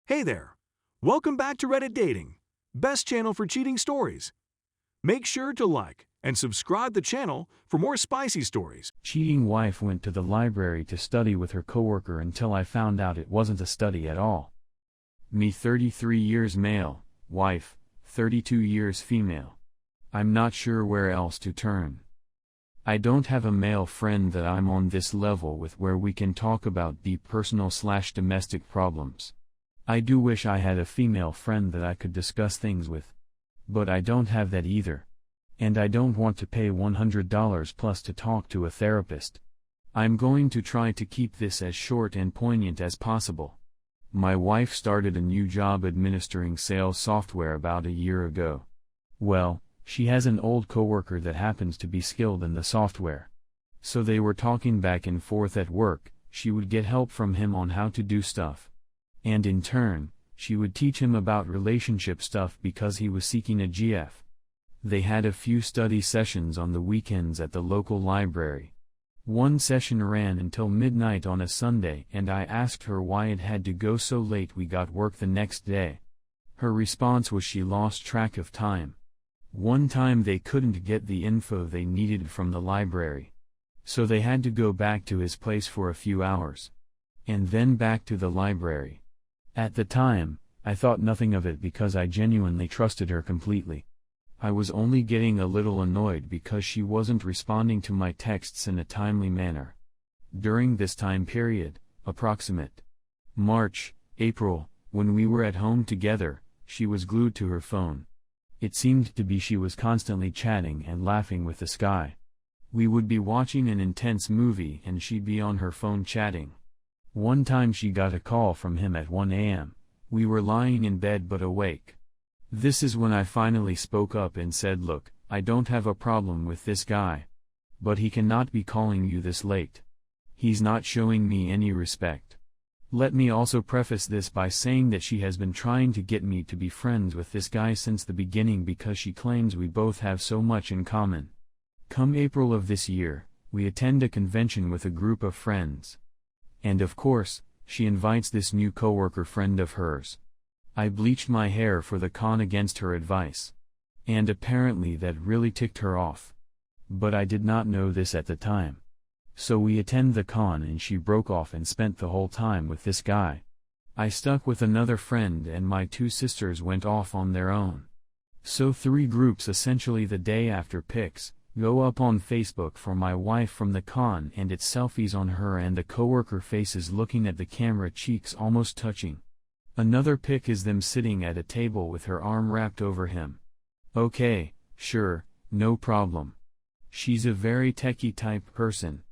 Hey there! Welcome back to Reddit Dating, best channel for cheating stories. Make sure to like and subscribe the channel for more spicy stories. Cheating wife went to the library to study with her coworker until I found out it wasn't a study at all. Me 33 years male, wife, 32 years female. I'm not sure where else to turn. I don't have a male friend that I'm on this level with where we can talk about deep personal/domestic problems. I do wish I had a female friend that I could discuss things with. But I don't have that either. And I don't want to pay $100 plus to talk to a therapist. I'm going to try to keep this as short and poignant as possible. My wife started a new job administering sales software about a year ago. Well, she has an old coworker that happens to be skilled in the software. So they were talking back and forth at work. She would get help from him on how to do stuff. And in turn, she would teach him about relationship stuff because he was seeking a GF. They had a few study sessions on the weekends at the local library. One session ran until midnight on a Sunday and I asked her why it had to go so late. We got work the next day. Her response was she lost track of time. One time they couldn't get the info they needed from the library. So they had to go back to his place for a few hours. And then back to the library. At the time, I thought nothing of it because I genuinely trusted her completely. I was only getting a little annoyed because she wasn't responding to my texts in a timely manner. During this time period, approximate March, April, when we were at home together, she was glued to her phone. It seemed to be she was constantly chatting and laughing with this guy. We would be watching an intense movie and she'd be on her phone chatting. One time she got a call from him at 1 a.m. We were lying in bed but awake. This is when I finally spoke up and said, "Look, I don't have a problem with this guy. But he cannot be calling you this late. He's not showing me any respect." Let me also preface this by saying that she has been trying to get me to be friends with this guy since the beginning because she claims we both have so much in common. Come April of this year, we attend a convention with a group of friends. And of course, she invites this new coworker friend of hers. I bleached my hair for the con against her advice. And apparently that really ticked her off. But I did not know this at the time. So we attend the con and she broke off and spent the whole time with this guy. I stuck with another friend and my two sisters went off on their own. So 3 groups essentially the day after pics go up on Facebook for my wife from the con and it's selfies on her and the coworker faces looking at the camera, cheeks almost touching. Another pic is them sitting at a table with her arm wrapped over him. Okay, sure, no problem. She's a very techie type person.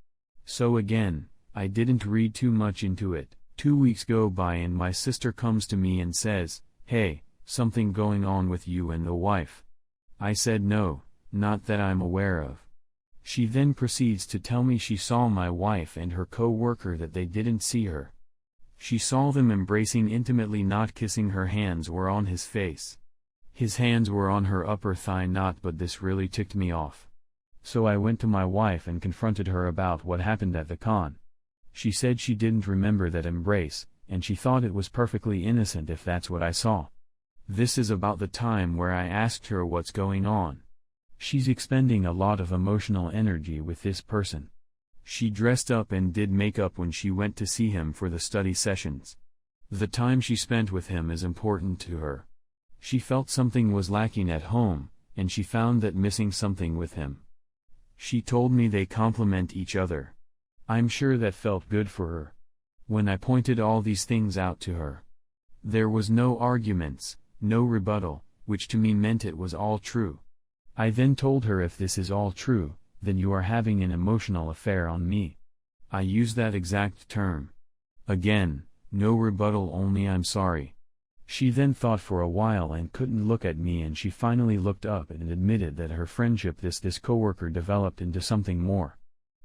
So again, I didn't read too much into it. 2 weeks go by and my sister comes to me and says, "Hey, something going on with you and the wife." I said no, not that I'm aware of. She then proceeds to tell me she saw my wife and her co-worker, that they didn't see her. She saw them embracing intimately, not kissing. Her hands were on his face. His hands were on her upper thigh, not, but this really ticked me off. So I went to my wife and confronted her about what happened at the con. She said she didn't remember that embrace, and she thought it was perfectly innocent if that's what I saw. This is about the time where I asked her what's going on. She's expending a lot of emotional energy with this person. She dressed up and did makeup when she went to see him for the study sessions. The time she spent with him is important to her. She felt something was lacking at home, and she found that missing something with him. She told me they complement each other. I'm sure that felt good for her. When I pointed all these things out to her, there was no arguments, no rebuttal, which to me meant it was all true. I then told her, if this is all true, then you are having an emotional affair on me. I used that exact term. Again, no rebuttal, only I'm sorry. She then thought for a while and couldn't look at me, and she finally looked up and admitted that her friendship this coworker developed into something more.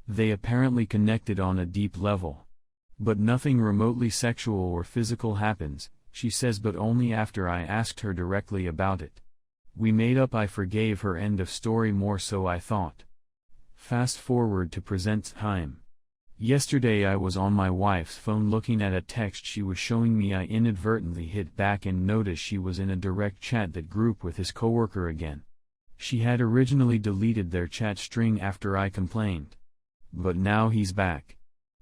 They apparently connected on a deep level. But nothing remotely sexual or physical happens, she says, but only after I asked her directly about it. We made up, I forgave her, end of story. More so, I thought. Fast forward to present time. Yesterday I was on my wife's phone looking at a text she was showing me. I inadvertently hit back and noticed she was in a direct chat that group with his coworker again. She had originally deleted their chat string after I complained. But now he's back.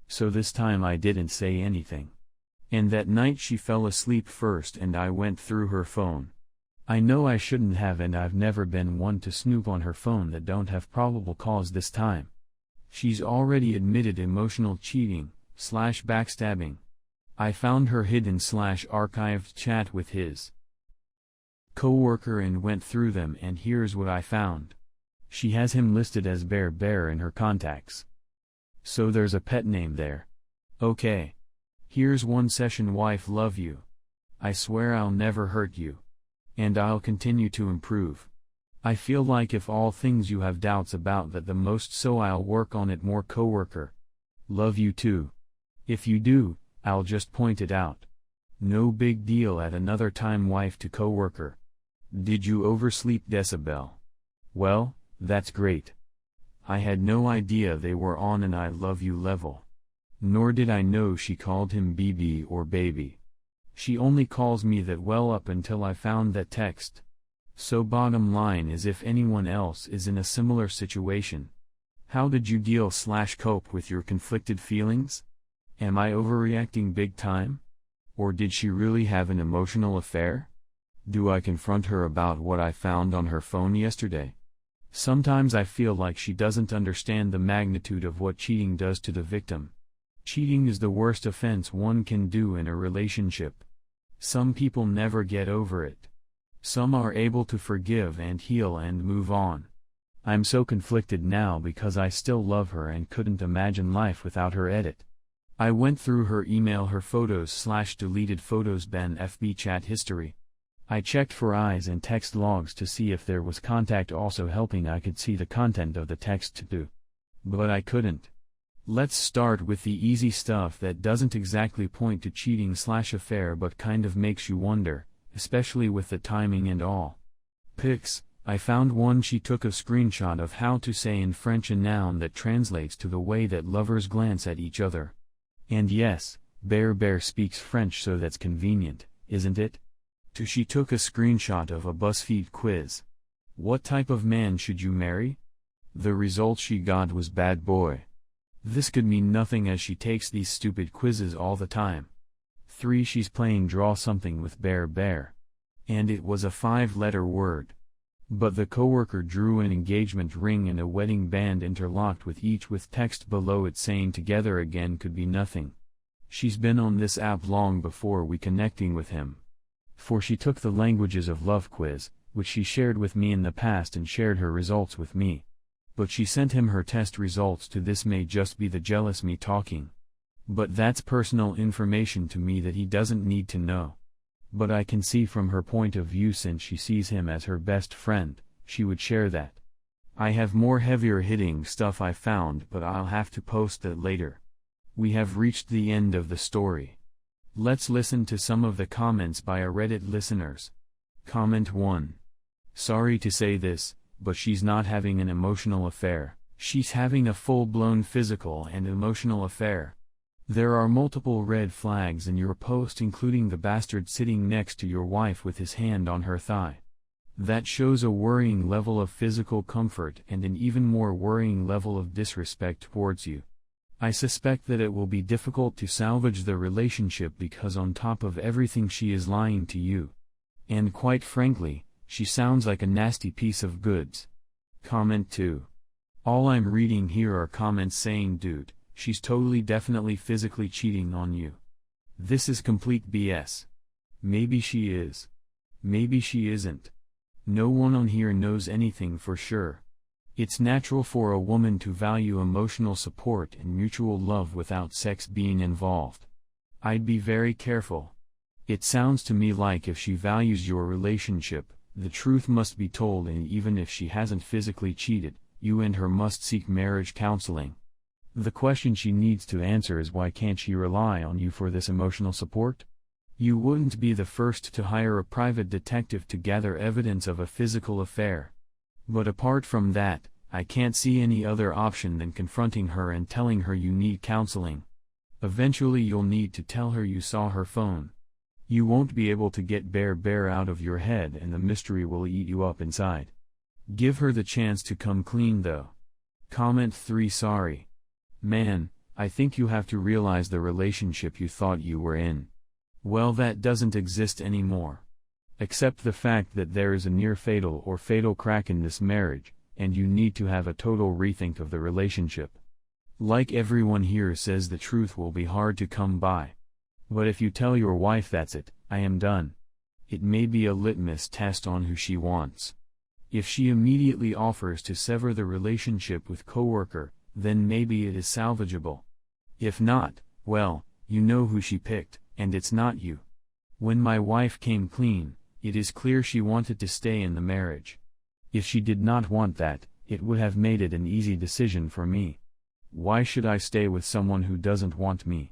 So this time I didn't say anything. And that night she fell asleep first and I went through her phone. I know I shouldn't have, and I've never been one to snoop on her phone that don't have probable cause this time. She's already admitted emotional cheating, / backstabbing. I found her hidden / archived chat with his coworker and went through them, and here's what I found. She has him listed as Bear in her contacts. So there's a pet name there. Okay. Here's one session: wife, love you. I swear I'll never hurt you. And I'll continue to improve. I feel like if all things you have doubts about that the most, so I'll work on it more. Coworker. Love you too. If you do, I'll just point it out. No big deal at another time. Wife to coworker. Did you oversleep, Decibel? Well, that's great. I had no idea they were on an I love you level. Nor did I know she called him BB or baby. She only calls me that well up until I found that text. So bottom line is, if anyone else is in a similar situation, how did you deal / cope with your conflicted feelings? Am I overreacting big time? Or did she really have an emotional affair? Do I confront her about what I found on her phone yesterday? Sometimes I feel like she doesn't understand the magnitude of what cheating does to the victim. Cheating is the worst offense one can do in a relationship. Some people never get over it. Some are able to forgive and heal and move on. I'm so conflicted now because I still love her and couldn't imagine life without her. Edit. I went through her email, her photos / deleted photos, Ben FB chat history. I checked for eyes and text logs to see if there was contact, also helping I could see the content of the text too. But I couldn't. Let's start with the easy stuff that doesn't exactly point to cheating / affair but kind of makes you wonder, especially with the timing and all. Pics. I found one. She took a screenshot of how to say in French a noun that translates to the way that lovers glance at each other. And yes, Bear speaks French, so that's convenient, isn't it? She took a screenshot of a BuzzFeed quiz. What type of man should you marry? The result she got was bad boy. This could mean nothing as she takes these stupid quizzes all the time. 3. She's playing draw something with Bear. And it was a 5-letter word. But the coworker drew an engagement ring and a wedding band interlocked with each with text below it saying together again. Could be nothing. She's been on this app long before we connecting with him. For she took the languages of love quiz, which she shared with me in the past, and shared her results with me. But she sent him her test results to this. May just be the jealous me talking. But that's personal information to me that he doesn't need to know. But I can see from her point of view, since she sees him as her best friend, she would share that. I have more heavier hitting stuff I found, but I'll have to post that later. We have reached the end of the story. Let's listen to some of the comments by our Reddit listeners. Comment 1. Sorry to say this, but she's not having an emotional affair. She's having a full-blown physical and emotional affair. There are multiple red flags in your post, including the bastard sitting next to your wife with his hand on her thigh. That shows a worrying level of physical comfort and an even more worrying level of disrespect towards you. I suspect that it will be difficult to salvage the relationship because on top of everything she is lying to you. And quite frankly, she sounds like a nasty piece of goods. Comment 2. All I'm reading here are comments saying, dude, she's totally definitely physically cheating on you. This is complete BS. Maybe she is. Maybe she isn't. No one on here knows anything for sure. It's natural for a woman to value emotional support and mutual love without sex being involved. I'd be very careful. It sounds to me like if she values your relationship, the truth must be told, and even if she hasn't physically cheated, you and her must seek marriage counseling. The question she needs to answer is, why can't she rely on you for this emotional support? You wouldn't be the first to hire a private detective to gather evidence of a physical affair. But apart from that, I can't see any other option than confronting her and telling her you need counseling. Eventually you'll need to tell her you saw her phone. You won't be able to get bear out of your head and the mystery will eat you up inside. Give her the chance to come clean though. Comment 3 Sorry. Man, I think you have to realize the relationship you thought you were in. Well, that doesn't exist anymore. Accept the fact that there is a near fatal or fatal crack in this marriage, and you need to have a total rethink of the relationship. Like everyone here says, the truth will be hard to come by. But if you tell your wife that's it, I am done. It may be a litmus test on who she wants. If she immediately offers to sever the relationship with Coworker, then maybe it is salvageable. If not, well, you know who she picked, and it's not you. When my wife came clean, it is clear she wanted to stay in the marriage. If she did not want that, it would have made it an easy decision for me. Why should I stay with someone who doesn't want me?